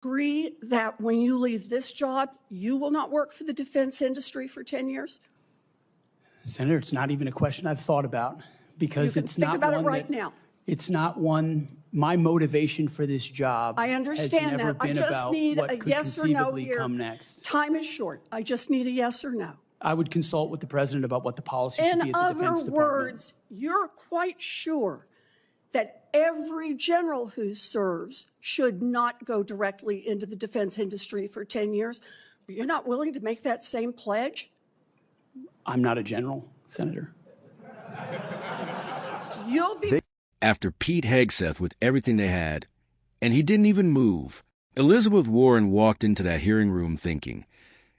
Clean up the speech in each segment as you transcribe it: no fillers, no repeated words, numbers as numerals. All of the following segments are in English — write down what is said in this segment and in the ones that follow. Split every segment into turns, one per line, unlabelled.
Agree that when you leave this job, you will not work for the defense industry for 10 years?
Senator, it's not even a question I've thought about because
You can
it's
think
not
about
one
it right
that,
now.
It's not one, my motivation for this job
I understand
has never
that. I
been
just
about
need
what
a
could
yes or no
conceivably
here.
come next.
Time is short. I just need a yes or no.
I would consult with the president about what the policy should be
In
at the Defense
other
Department.
words, you're quite sure that every general who serves should not go directly into the defense industry for 10 years. But you're not willing to make that same pledge?
I'm not a general, Senator.
You'll be.
After Pete Hegseth with everything they had, and he didn't even move, Elizabeth Warren walked into that hearing room thinking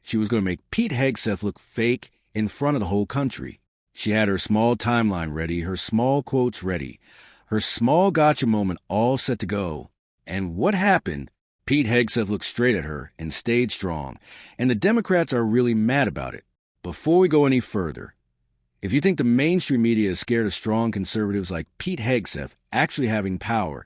she was going to make Pete Hegseth look fake in front of the whole country. She had her small timeline ready, her small quotes ready, her small gotcha moment all set to go. And what happened? Pete Hegseth looked straight at her and stayed strong, and the Democrats are really mad about it. Before we go any further, if you think the mainstream media is scared of strong conservatives like Pete Hegseth actually having power,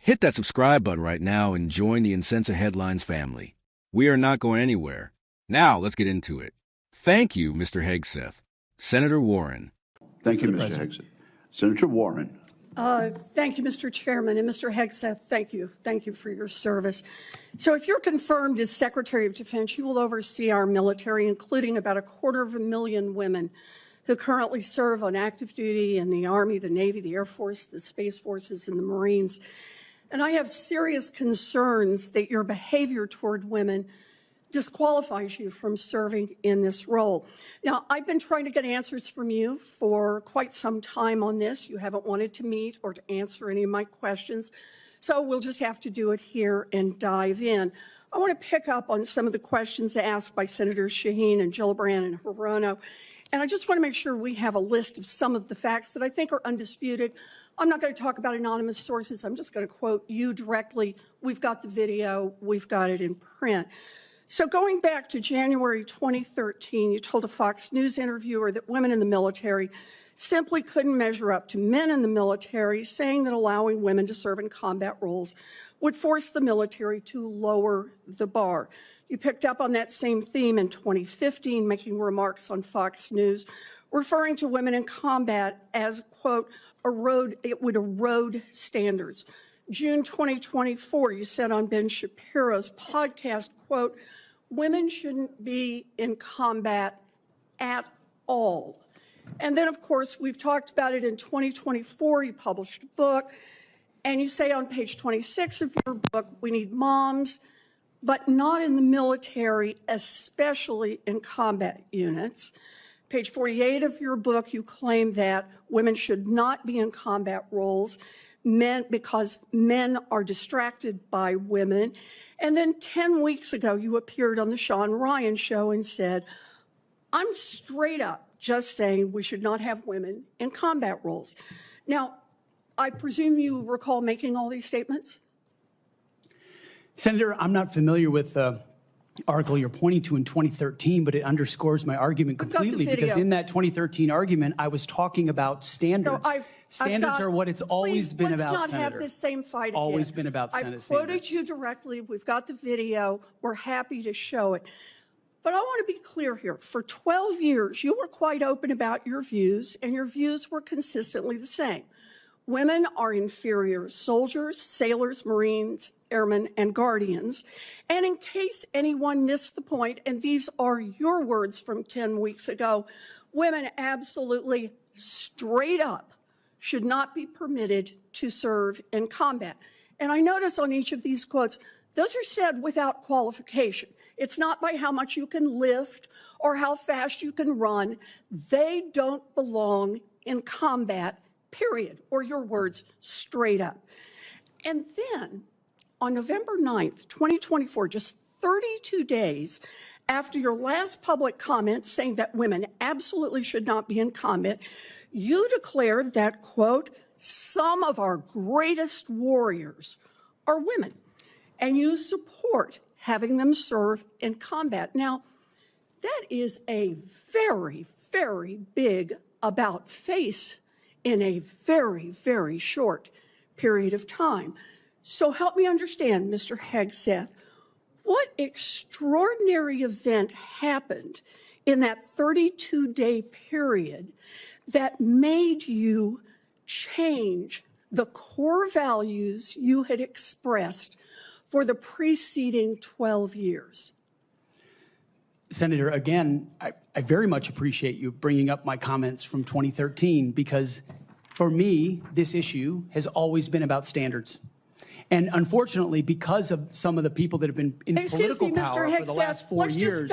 hit that subscribe button right now and join the Uncensored Headlines family. We are not going anywhere. Now let's get into it. Thank you, Mr. Hegseth. Senator Warren.
Thank you, Mr. Hegseth. Senator Warren.
Thank you, Mr. Chairman. And Mr. Hegseth, thank you. Thank you for your service. So if you're confirmed as Secretary of Defense, you will oversee our military, including about 250,000 women who currently serve on active duty in the Army, the Navy, the Air Force, the Space Forces, and the Marines. And I have serious concerns that your behavior toward women disqualifies you from serving in this role. Now, I've been trying to get answers from you for quite some time on this. You haven't wanted to meet or to answer any of my questions, so we'll just have to do it here and dive in. I want to pick up on some of the questions asked by Senators Shaheen and Gillibrand and Hirono, and I just want to make sure we have a list of some of the facts that I think are undisputed. I'm not going to talk about anonymous sources. I'm just going to quote you directly. We've got the video. We've got it in print. So going back to January 2013, you told a Fox News interviewer that women in the military simply couldn't measure up to men in the military, saying that allowing women to serve in combat roles would force the military to lower the bar. You picked up on that same theme in 2015, making remarks on Fox News, referring to women in combat as, quote, it would erode standards. June 2024, you said on Ben Shapiro's podcast, quote, women shouldn't be in combat at all. And then, of course, we've talked about it in 2024. You published a book, and you say on page 26 of your book, we need moms, but not in the military, especially in combat units. Page 48 of your book, you claim that women should not be in combat roles because men are distracted by women. And then 10 weeks ago, you appeared on the Sean Ryan show and said, I'm straight up just saying we should not have women in combat roles. Now, I presume you recall making all these statements?
Senator, I'm not familiar with the article you're pointing to in 2013, but it underscores my argument completely because in that 2013 argument, I was talking about standards.
No,
standards are what it's always been about,
let's not
Senator.
have this same fight again.
Always been about Senate
I've quoted
standards.
you directly. We've got the video. We're happy to show it. But I want to be clear here. For 12 years, you were quite open about your views, and your views were consistently the same. Women are inferior soldiers, sailors, Marines, airmen, and guardians. And in case anyone missed the point, and these are your words from 10 weeks ago, women absolutely straight up should not be permitted to serve in combat. And I notice on each of these quotes, those are said without qualification. It's not by how much you can lift or how fast you can run. They don't belong in combat, period, or your words, straight up. And then on November 9th, 2024, just 32 days after your last public comment saying that women absolutely should not be in combat, you declared that, quote, some of our greatest warriors are women, and you support having them serve in combat. Now, that is a very, very big about face in a very, very short period of time. So help me understand, Mr. Hegseth, what extraordinary event happened in that 32-day period that made you change the core values you had expressed for the preceding 12 years?
Senator, again, I very much appreciate you bringing up my comments from 2013 because for me, this issue has always been about standards. And unfortunately, because of some of the people that have been in political power for the last 4 years,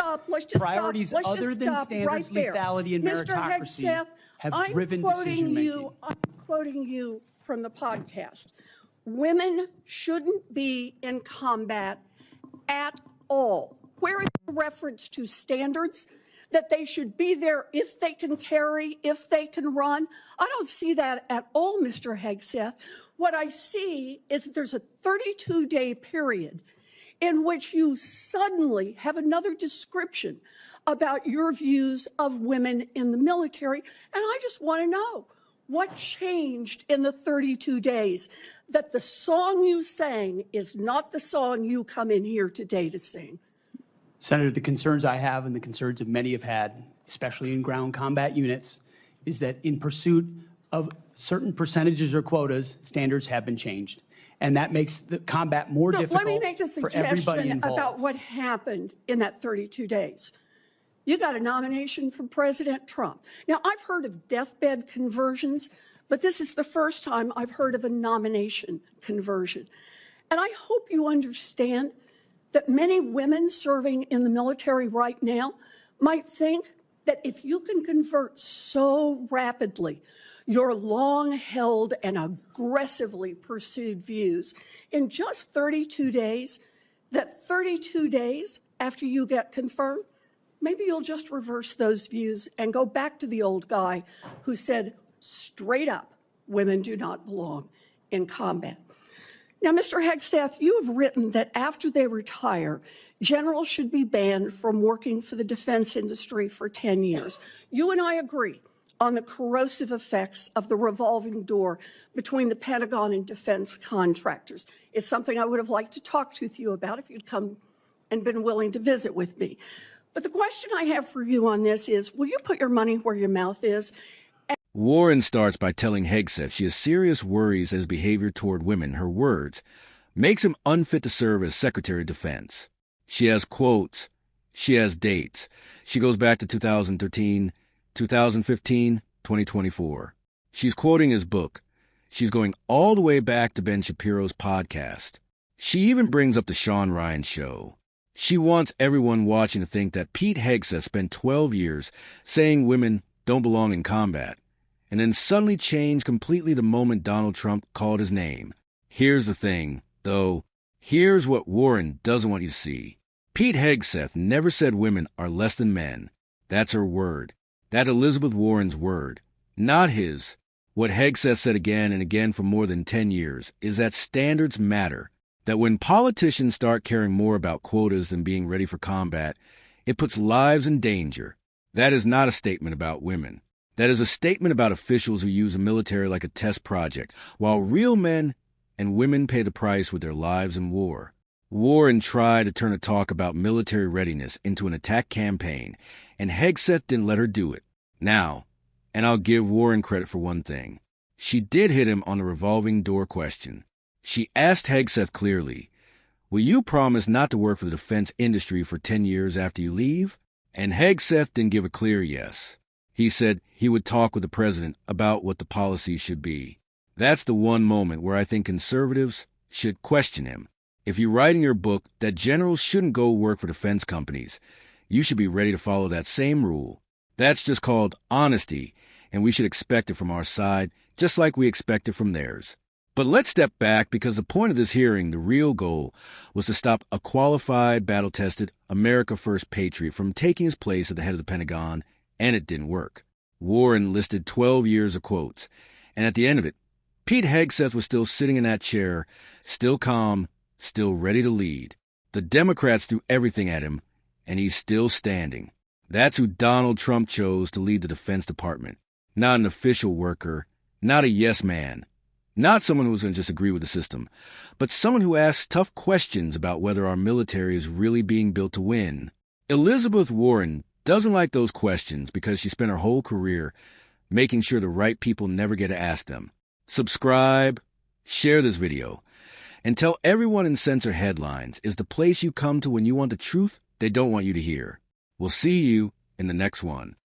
priorities other than standards, lethality, and meritocracy have driven decision-making.
I'm quoting you from the podcast. Women shouldn't be in combat at all. Where is the reference to standards that they should be there if they can carry, if they can run? I don't see that at all, Mr. Hegseth. What I see is that there's a 32-day period in which you suddenly have another description about your views of women in the military. And I just want to know, what changed in the 32 days that the song you sang is not the song you come in here today to sing?
Senator, the concerns I have and the concerns that many have had, especially in ground combat units, is that in pursuit of certain percentages or quotas, standards have been changed. And that makes the combat more difficult
for everybody involved. Let me make a suggestion about what happened in that 32 days. You got a nomination from President Trump. Now, I've heard of deathbed conversions, but this is the first time I've heard of a nomination conversion. And I hope you understand that many women serving in the military right now might think that if you can convert so rapidly your long-held and aggressively pursued views in just 32 days, that 32 days after you get confirmed, maybe you'll just reverse those views and go back to the old guy who said straight up, women do not belong in combat. Now, Mr. Hegseth, you have written that after they retire, generals should be banned from working for the defense industry for 10 years. You and I agree on the corrosive effects of the revolving door between the Pentagon and defense contractors. It's something I would have liked to talk with you about if you'd come and been willing to visit with me. But the question I have for you on this is, will you put your money where your mouth is?
Warren starts by telling Hegseth she has serious worries that his behavior toward women, her words, makes him unfit to serve as Secretary of Defense. She has quotes. She has dates. She goes back to 2013, 2015, 2024. She's quoting his book. She's going all the way back to Ben Shapiro's podcast. She even brings up the Sean Ryan show. She wants everyone watching to think that Pete Hegseth spent 12 years saying women don't belong in combat, and then suddenly changed completely the moment Donald Trump called his name. Here's the thing, though. Here's what Warren doesn't want you to see. Pete Hegseth never said women are less than men. That's her word. That Elizabeth Warren's word, not his. What Hegseth said again and again for more than 10 years is that standards matter, that when politicians start caring more about quotas than being ready for combat, it puts lives in danger. That is not a statement about women. That is a statement about officials who use the military like a test project, while real men and women pay the price with their lives in war. Warren tried to turn a talk about military readiness into an attack campaign, and Hegseth didn't let her do it. Now, and I'll give Warren credit for one thing, she did hit him on the revolving door question. She asked Hegseth clearly, will you promise not to work for the defense industry for 10 years after you leave? And Hegseth didn't give a clear yes. He said he would talk with the president about what the policy should be. That's the one moment where I think conservatives should question him. If you write in your book that generals shouldn't go work for defense companies, you should be ready to follow that same rule. That's just called honesty, and we should expect it from our side, just like we expect it from theirs. But let's step back, because the point of this hearing, the real goal, was to stop a qualified, battle-tested, America First patriot from taking his place at the head of the Pentagon, and it didn't work. Warren listed 12 years of quotes, and at the end of it, Pete Hegseth was still sitting in that chair, still calm, still ready to lead. The Democrats threw everything at him, and he's still standing. That's who Donald Trump chose to lead the Defense Department. Not an official worker, not a yes man. Not someone who's going to just agree with the system, but someone who asks tough questions about whether our military is really being built to win. Elizabeth Warren doesn't like those questions because she spent her whole career making sure the right people never get to ask them. Subscribe, share this video, and tell everyone in Censor Headlines is the place you come to when you want the truth they don't want you to hear. We'll see you in the next one.